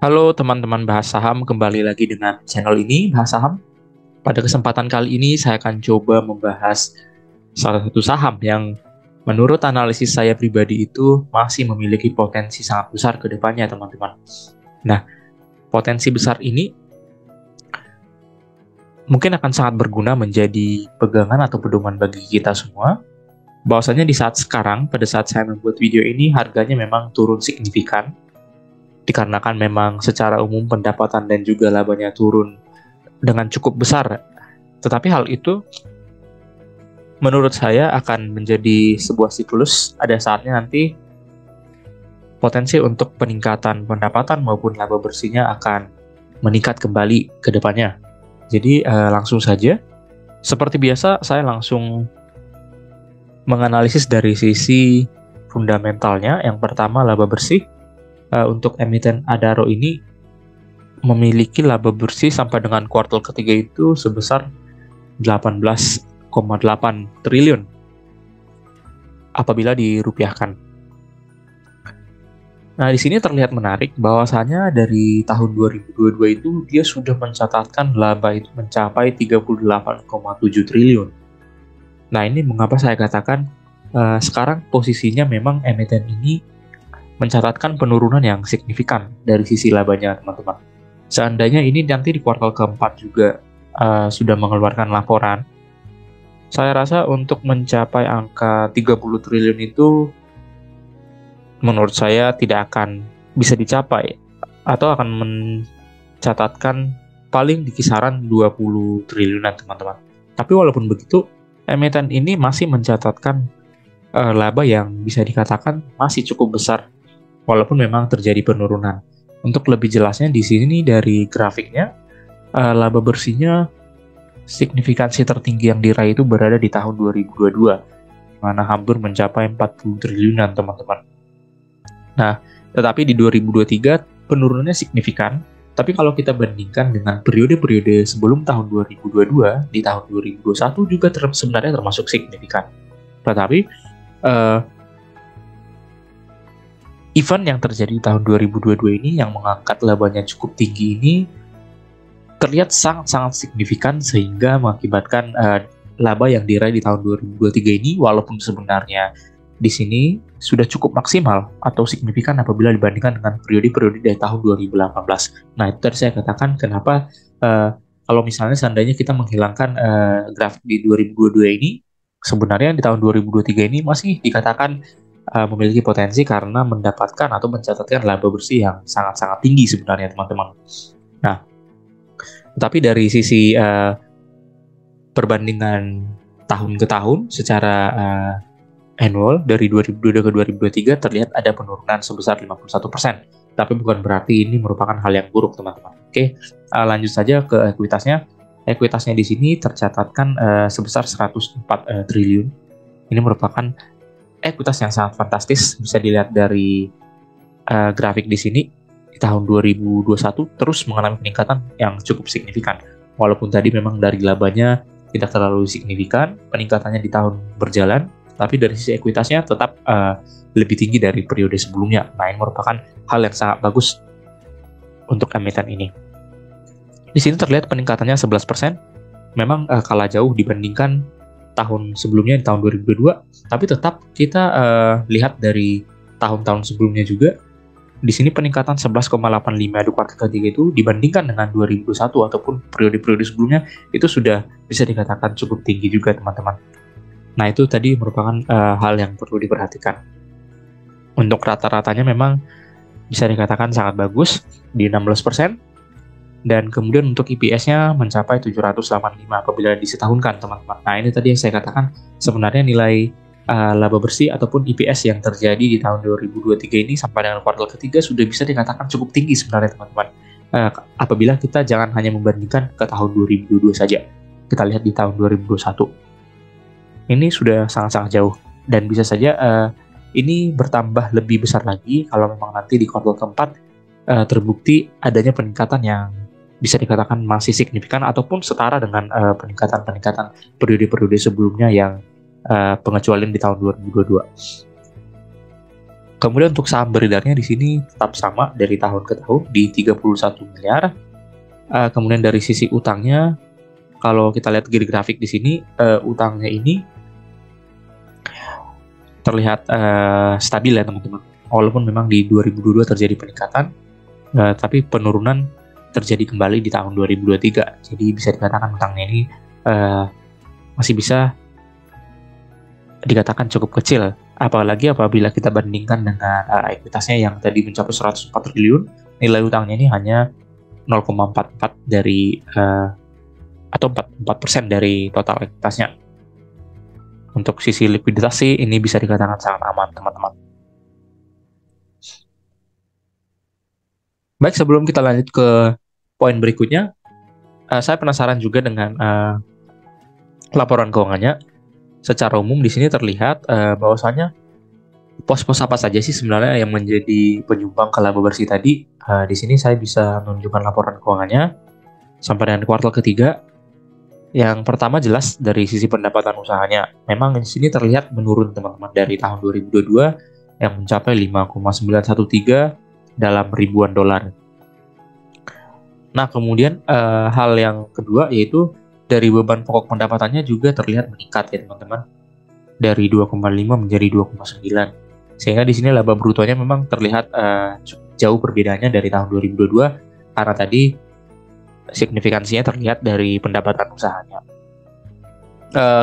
Halo teman-teman bahas saham, kembali lagi dengan channel ini, Bahas Saham. Pada kesempatan kali ini saya akan coba membahas salah satu saham yang menurut analisis saya pribadi itu masih memiliki potensi sangat besar ke depannya, teman-teman. Nah, potensi besar ini mungkin akan sangat berguna menjadi pegangan atau pedoman bagi kita semua. Bahwasanya di saat sekarang, pada saat saya membuat video ini, harganya memang turun signifikan, dikarenakan memang secara umum pendapatan dan juga labanya turun dengan cukup besar. Tetapi hal itu menurut saya akan menjadi sebuah siklus. Ada saatnya nanti potensi untuk peningkatan pendapatan maupun laba bersihnya akan meningkat kembali ke depannya. Jadi langsung saja, seperti biasa saya langsung menganalisis dari sisi fundamentalnya. Yang pertama, laba bersih. Untuk emiten Adaro ini memiliki laba bersih sampai dengan kuartal ketiga itu sebesar 18,8 triliun apabila dirupiahkan. Nah, di sini terlihat menarik bahwasanya dari tahun 2022 itu dia sudah mencatatkan laba itu mencapai 38,7 triliun. Nah, ini mengapa saya katakan sekarang posisinya memang emiten ini mencatatkan penurunan yang signifikan dari sisi labanya, teman-teman. Seandainya ini nanti di kuartal keempat juga sudah mengeluarkan laporan, saya rasa untuk mencapai angka 30 triliun itu menurut saya tidak akan bisa dicapai atau akan mencatatkan paling di kisaran 20 triliunan, teman-teman. Tapi walaupun begitu, emiten ini masih mencatatkan laba yang bisa dikatakan masih cukup besar walaupun memang terjadi penurunan. Untuk lebih jelasnya di sini dari grafiknya, laba bersihnya signifikansi tertinggi yang diraih itu berada di tahun 2022, mana hampir mencapai 40 triliunan, teman-teman. Nah, tetapi di 2023 penurunannya signifikan, tapi kalau kita bandingkan dengan periode-periode sebelum tahun 2022, di tahun 2021 juga sebenarnya termasuk signifikan. Tetapi event yang terjadi di tahun 2022 ini yang mengangkat labanya cukup tinggi ini terlihat sangat-sangat signifikan sehingga mengakibatkan laba yang diraih di tahun 2023 ini walaupun sebenarnya di sini sudah cukup maksimal atau signifikan apabila dibandingkan dengan periode-periode dari tahun 2018. Nah, itu tadi saya katakan kenapa kalau misalnya seandainya kita menghilangkan grafik di 2022 ini, sebenarnya di tahun 2023 ini masih dikatakan memiliki potensi karena mendapatkan atau mencatatkan laba bersih yang sangat-sangat tinggi sebenarnya, teman-teman. Nah, tapi dari sisi perbandingan tahun ke tahun secara annual dari 2022 ke 2023 terlihat ada penurunan sebesar 51%. Tapi bukan berarti ini merupakan hal yang buruk, teman-teman. Oke, lanjut saja ke ekuitasnya. Ekuitasnya di sini tercatatkan sebesar 104 triliun. Ini merupakan ekuitas yang sangat fantastis, bisa dilihat dari grafik di sini. Di tahun 2021 terus mengalami peningkatan yang cukup signifikan. Walaupun tadi memang dari labanya tidak terlalu signifikan, peningkatannya di tahun berjalan, tapi dari sisi ekuitasnya tetap lebih tinggi dari periode sebelumnya. Nah, ini merupakan hal yang sangat bagus untuk emiten ini. Di sini terlihat peningkatannya 11%, memang kalah jauh dibandingkan tahun sebelumnya di tahun 2022, tapi tetap kita lihat dari tahun-tahun sebelumnya juga, di sini peningkatan 11,85 di kuartal ketiga itu dibandingkan dengan 2021 ataupun periode-periode sebelumnya itu sudah bisa dikatakan cukup tinggi juga, teman-teman. Nah, itu tadi merupakan hal yang perlu diperhatikan. Untuk rata-ratanya memang bisa dikatakan sangat bagus di 16%. Dan kemudian untuk EPS-nya mencapai 785 apabila disetahunkan, teman-teman. Nah, ini tadi yang saya katakan sebenarnya nilai laba bersih ataupun EPS yang terjadi di tahun 2023 ini sampai dengan kuartal ketiga sudah bisa dikatakan cukup tinggi sebenarnya, teman-teman. Apabila kita jangan hanya membandingkan ke tahun 2022 saja. Kita lihat di tahun 2021. Ini sudah sangat-sangat jauh dan bisa saja ini bertambah lebih besar lagi kalau memang nanti di kuartal keempat terbukti adanya peningkatan yang bisa dikatakan masih signifikan ataupun setara dengan peningkatan-peningkatan periode-periode sebelumnya yang pengecualian di tahun 2022. Kemudian untuk saham beredarnya di sini tetap sama dari tahun ke tahun di 31 miliar. Kemudian dari sisi utangnya, kalau kita lihat grafik di sini, utangnya ini terlihat stabil ya teman-teman. Walaupun memang di 2022 terjadi peningkatan, tapi penurunan terjadi kembali di tahun 2023. Jadi bisa dikatakan utangnya ini masih bisa dikatakan cukup kecil. Apalagi apabila kita bandingkan dengan ekuitasnya yang tadi mencapai 104 triliun, nilai utangnya ini hanya 0,44 dari atau 44% dari total ekuitasnya. Untuk sisi likuiditas sih ini bisa dikatakan sangat aman, teman-teman. Baik, sebelum kita lanjut ke poin berikutnya, saya penasaran juga dengan laporan keuangannya. Secara umum di sini terlihat bahwasanya pos-pos apa saja sih sebenarnya yang menjadi penyumbang ke laba bersih tadi. Di sini saya bisa menunjukkan laporan keuangannya sampai dengan kuartal ketiga. Yang pertama jelas dari sisi pendapatan usahanya. Memang di sini terlihat menurun teman-teman dari tahun 2022 yang mencapai 5,913 dalam ribuan dolar. Nah, kemudian hal yang kedua yaitu dari beban pokok pendapatannya juga terlihat meningkat ya teman-teman, dari 2,5 menjadi 2,9. Sehingga di sini laba brutonya memang terlihat jauh perbedaannya dari tahun 2022 karena tadi signifikansinya terlihat dari pendapatan usahanya.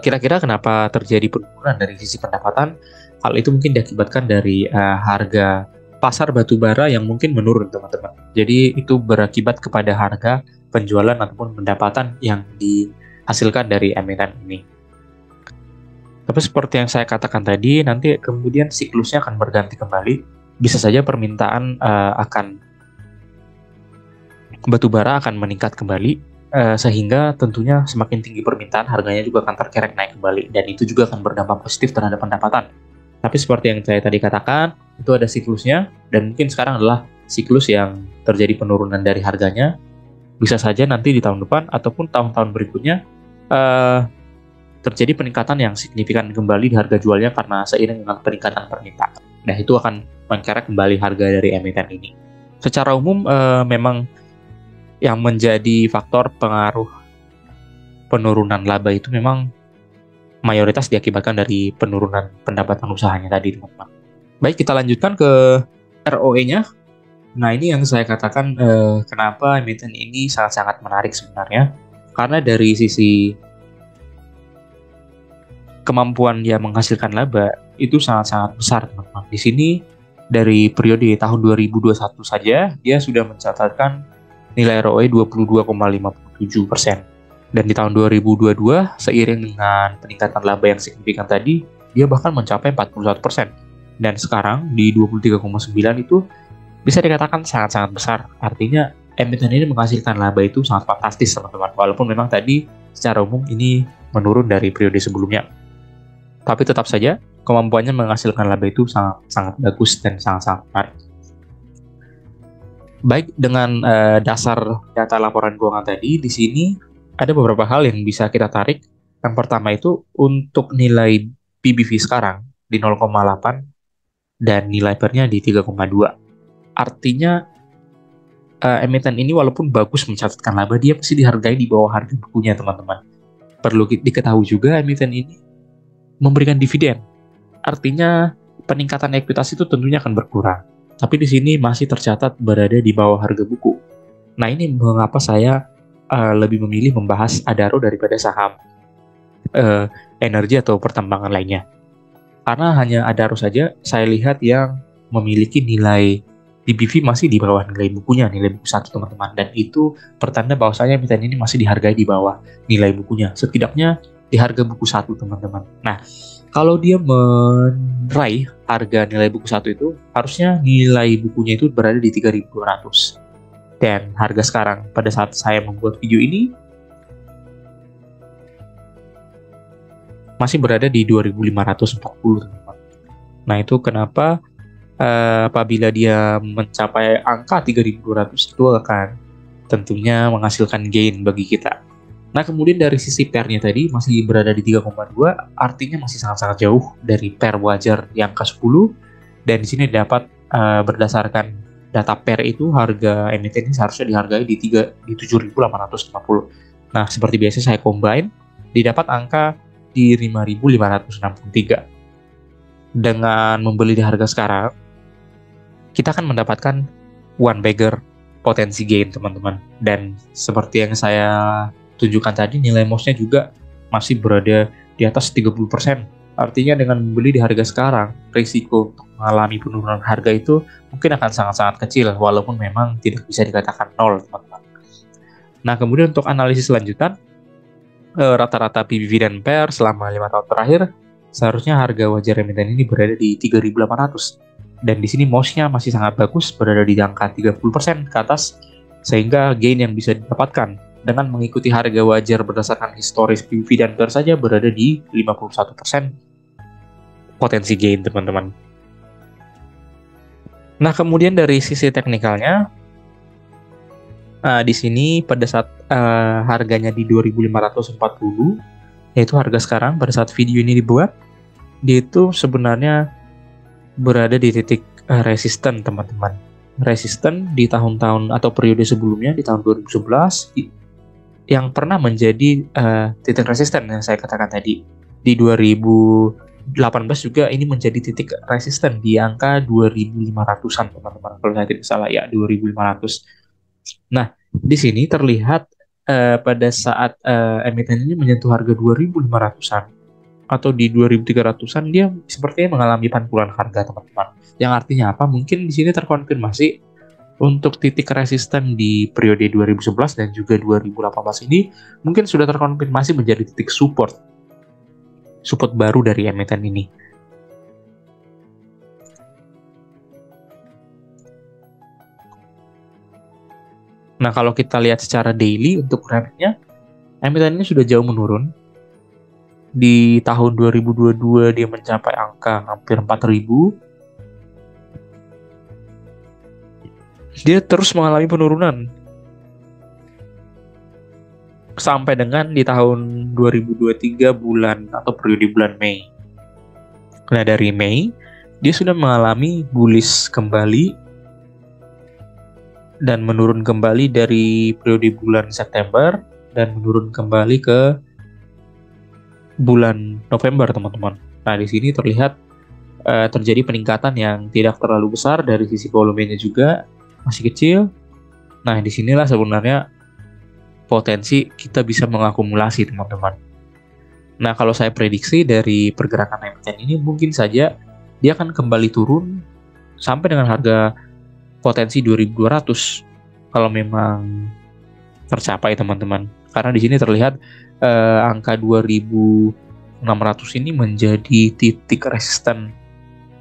Kira-kira kenapa terjadi penurunan dari sisi pendapatan? Hal itu mungkin diakibatkan dari harga pasar batubara yang mungkin menurun teman-teman. Jadi itu berakibat kepada harga penjualan ataupun pendapatan yang dihasilkan dari emiten ini. Tapi seperti yang saya katakan tadi, nanti kemudian siklusnya akan berganti kembali. Bisa saja permintaan batubara akan meningkat kembali, sehingga tentunya semakin tinggi permintaan, harganya juga akan terkerek naik kembali, dan itu juga akan berdampak positif terhadap pendapatan. Tapi seperti yang saya tadi katakan, itu ada siklusnya, dan mungkin sekarang adalah siklus yang terjadi penurunan dari harganya. Bisa saja nanti di tahun depan ataupun tahun-tahun berikutnya terjadi peningkatan yang signifikan kembali di harga jualnya karena seiring dengan peningkatan permintaan. Nah, itu akan mengkerek kembali harga dari emiten ini. Secara umum memang yang menjadi faktor pengaruh penurunan laba itu memang mayoritas diakibatkan dari penurunan pendapatan usahanya tadi, teman-teman. Baik, kita lanjutkan ke ROE-nya. Nah, ini yang saya katakan kenapa emiten ini sangat-sangat menarik sebenarnya. Karena dari sisi kemampuan dia menghasilkan laba itu sangat-sangat besar, teman-teman. Di sini dari periode tahun 2021 saja dia sudah mencatatkan nilai ROE 22,57%. Dan di tahun 2022 seiring dengan peningkatan laba yang signifikan tadi, dia bahkan mencapai 41%. Dan sekarang di 23,9 itu bisa dikatakan sangat-sangat besar. Artinya emiten ini menghasilkan laba itu sangat fantastis, teman-teman. Walaupun memang tadi secara umum ini menurun dari periode sebelumnya. Tapi tetap saja kemampuannya menghasilkan laba itu sangat bagus dan sangat-sangat menarik. Baik, dengan dasar data laporan keuangan tadi, di sini ada beberapa hal yang bisa kita tarik. Yang pertama itu untuk nilai PBV sekarang di 0,8 dan nilai PER-nya di 3,2. Artinya emiten ini walaupun bagus mencatatkan laba, dia pasti dihargai di bawah harga bukunya, teman-teman. Perlu diketahui juga emiten ini memberikan dividen. Artinya peningkatan ekuitas itu tentunya akan berkurang. Tapi di sini masih tercatat berada di bawah harga buku. Nah, ini mengapa saya lebih memilih membahas Adaro daripada saham energi atau pertambangan lainnya. Karena hanya Adaro saja saya lihat yang memiliki nilai PBV masih di bawah nilai bukunya, nilai buku 1, teman-teman. Dan itu pertanda bahwasanya emiten ini masih dihargai di bawah nilai bukunya. Setidaknya di harga buku 1, teman-teman. Nah, kalau dia meraih harga nilai buku 1 itu, harusnya nilai bukunya itu berada di 3.200. Dan harga sekarang pada saat saya membuat video ini masih berada di 2.540, teman-teman. Nah, itu kenapa apabila dia mencapai angka 3.200 itu akan tentunya menghasilkan gain bagi kita. Nah, kemudian dari sisi PER-nya tadi masih berada di 3,2, artinya masih sangat-sangat jauh dari PER wajar yang ke-10 Dan di sini dapat berdasarkan data pair itu harga emiten ini seharusnya dihargai di 7.850. Nah, seperti biasa saya combine, didapat angka di 5.563. Dengan membeli di harga sekarang, kita akan mendapatkan one bagger potensi gain, teman-teman. Dan seperti yang saya tunjukkan tadi, nilai MOS-nya juga masih berada di atas 30%. Artinya dengan membeli di harga sekarang, risiko untuk mengalami penurunan harga itu mungkin akan sangat-sangat kecil, walaupun memang tidak bisa dikatakan nol, teman-teman. Nah, kemudian untuk analisis lanjutan, rata-rata PBV dan PER selama 5 tahun terakhir, seharusnya harga wajar emiten ini berada di 3.800. Dan di sini MOS-nya masih sangat bagus, berada di angka 30% ke atas, sehingga gain yang bisa didapatkan dengan mengikuti harga wajar berdasarkan historis PBV dan PER saja berada di 51% potensi gain, teman-teman. Nah, kemudian dari sisi teknikalnya, di sini pada saat harganya di 2.540, yaitu harga sekarang pada saat video ini dibuat, dia itu sebenarnya berada di titik resisten, teman-teman. Resisten di tahun-tahun atau periode sebelumnya, di tahun 2011, yang pernah menjadi titik resisten yang saya katakan tadi. Di 2018 juga ini menjadi titik resisten di angka 2.500-an, teman-teman. Kalau saya tidak salah, ya 2.500. Nah, di sini terlihat pada saat emiten ini menyentuh harga 2.500-an atau di 2.300-an, dia sepertinya mengalami pantulan harga, teman-teman. Yang artinya apa? Mungkin di sini terkonfirmasi untuk titik resisten di periode 2011 dan juga 2018 ini mungkin sudah terkonfirmasi menjadi titik support baru dari emiten ini. Nah, kalau kita lihat secara daily untuk grafiknya, emiten ini sudah jauh menurun. Di tahun 2022 dia mencapai angka hampir 4.000. Dia terus mengalami penurunan sampai dengan di tahun 2023 bulan atau periode bulan Mei. Nah, dari Mei dia sudah mengalami bullish kembali dan menurun kembali dari periode bulan September dan menurun kembali ke bulan November, teman-teman. Nah, di sini terlihat terjadi peningkatan yang tidak terlalu besar dari sisi volumenya juga masih kecil. Nah, disinilah sebenarnya potensi kita bisa mengakumulasi, teman-teman. Nah, kalau saya prediksi dari pergerakan emiten ini mungkin saja dia akan kembali turun sampai dengan harga potensi 2.200 kalau memang tercapai, teman-teman. Karena di sini terlihat angka 2.600 ini menjadi titik resisten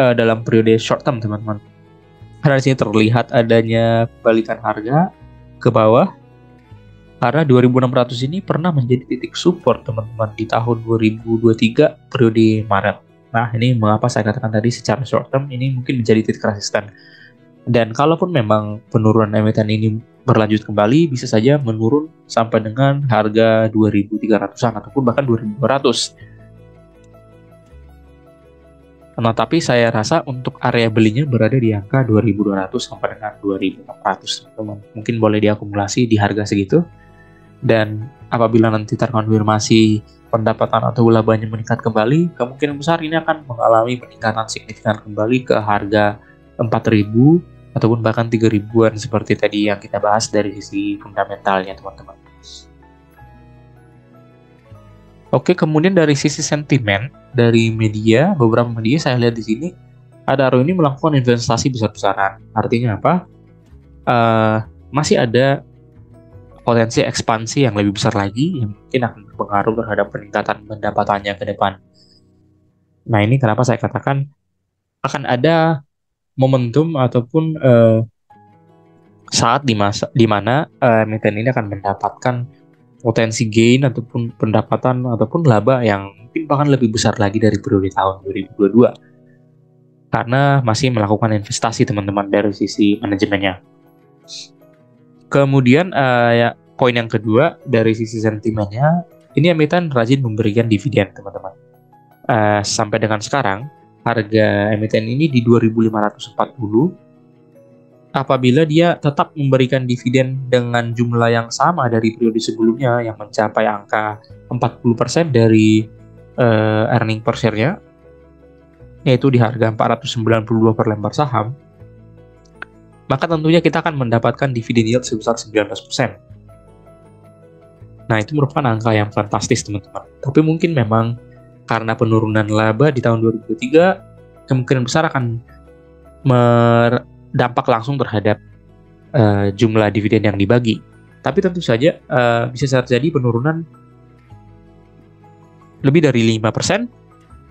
dalam periode short term, teman-teman. Karena di sini terlihat adanya balikan harga ke bawah. Karena 2.600 ini pernah menjadi titik support, teman-teman, di tahun 2023 periode Maret. Nah, ini mengapa saya katakan tadi secara short term ini mungkin menjadi titik resisten. Dan kalaupun memang penurunan emiten ini berlanjut kembali, bisa saja menurun sampai dengan harga 2.300-an ataupun bahkan 2.200. Nah, tapi saya rasa untuk area belinya berada di angka 2.200 sampai dengan 2.400, teman-teman. Mungkin boleh diakumulasi di harga segitu. Dan apabila nanti terkonfirmasi pendapatan atau labanya meningkat kembali, kemungkinan besar ini akan mengalami peningkatan signifikan kembali ke harga 4.000 ataupun bahkan 3.000-an seperti tadi yang kita bahas dari sisi fundamentalnya, teman-teman. Oke, kemudian dari sisi sentimen dari media, beberapa media saya lihat di sini Adaro ini melakukan investasi besar-besaran. Artinya apa? Masih ada potensi ekspansi yang lebih besar lagi yang mungkin akan berpengaruh terhadap peningkatan pendapatannya ke depan. Nah, ini kenapa saya katakan akan ada momentum ataupun saat di mana emiten ini akan mendapatkan potensi gain ataupun pendapatan ataupun laba yang mungkin bahkan lebih besar lagi dari periode tahun 2022 karena masih melakukan investasi, teman-teman, dari sisi manajemennya. Kemudian poin yang kedua dari sisi sentimennya, ini emiten rajin memberikan dividen, teman-teman. Sampai dengan sekarang harga emiten ini di 2.540 apabila dia tetap memberikan dividen dengan jumlah yang sama dari periode sebelumnya yang mencapai angka 40% dari earning per share-nya, yaitu di harga 492 per lembar saham, maka tentunya kita akan mendapatkan dividen yield sebesar 19%. Nah, itu merupakan angka yang fantastis, teman-teman. Tapi mungkin memang karena penurunan laba di tahun 2023, kemungkinan besar akan dampak langsung terhadap jumlah dividen yang dibagi. Tapi tentu saja bisa terjadi penurunan lebih dari 5%,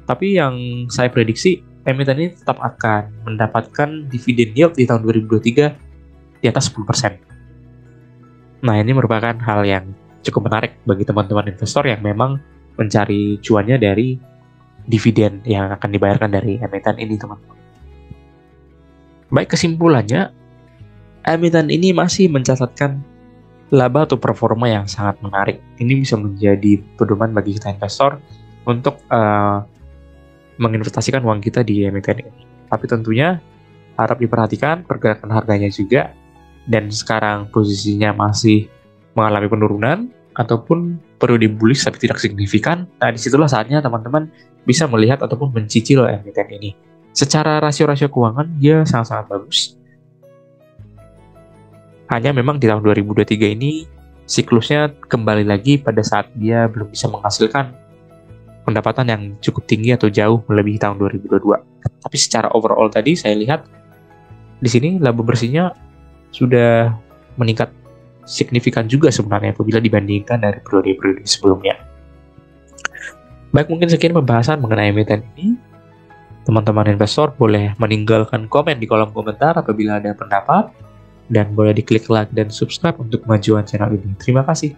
tapi yang saya prediksi emiten ini tetap akan mendapatkan dividen yield di tahun 2023 di atas 10%. Nah, ini merupakan hal yang cukup menarik bagi teman-teman investor yang memang mencari cuannya dari dividen yang akan dibayarkan dari emiten ini, teman-teman. Baik, kesimpulannya, emiten ini masih mencatatkan laba atau performa yang sangat menarik. Ini bisa menjadi pedoman bagi kita investor untuk menginvestasikan uang kita di emiten ini. Tapi tentunya harap diperhatikan pergerakan harganya juga, dan sekarang posisinya masih mengalami penurunan ataupun periode bullish tapi tidak signifikan. Nah, disitulah saatnya teman-teman bisa melihat ataupun mencicil emiten ini. Secara rasio-rasio keuangan dia sangat-sangat bagus. Hanya memang di tahun 2023 ini siklusnya kembali lagi pada saat dia belum bisa menghasilkan pendapatan yang cukup tinggi atau jauh melebihi tahun 2022. Tapi secara overall tadi saya lihat di sini laba bersihnya sudah meningkat signifikan juga sebenarnya apabila dibandingkan dari periode-periode sebelumnya. Baik, mungkin sekian pembahasan mengenai emiten ini. Teman-teman investor boleh meninggalkan komen di kolom komentar apabila ada pendapat, dan boleh diklik like dan subscribe untuk kemajuan channel ini. Terima kasih.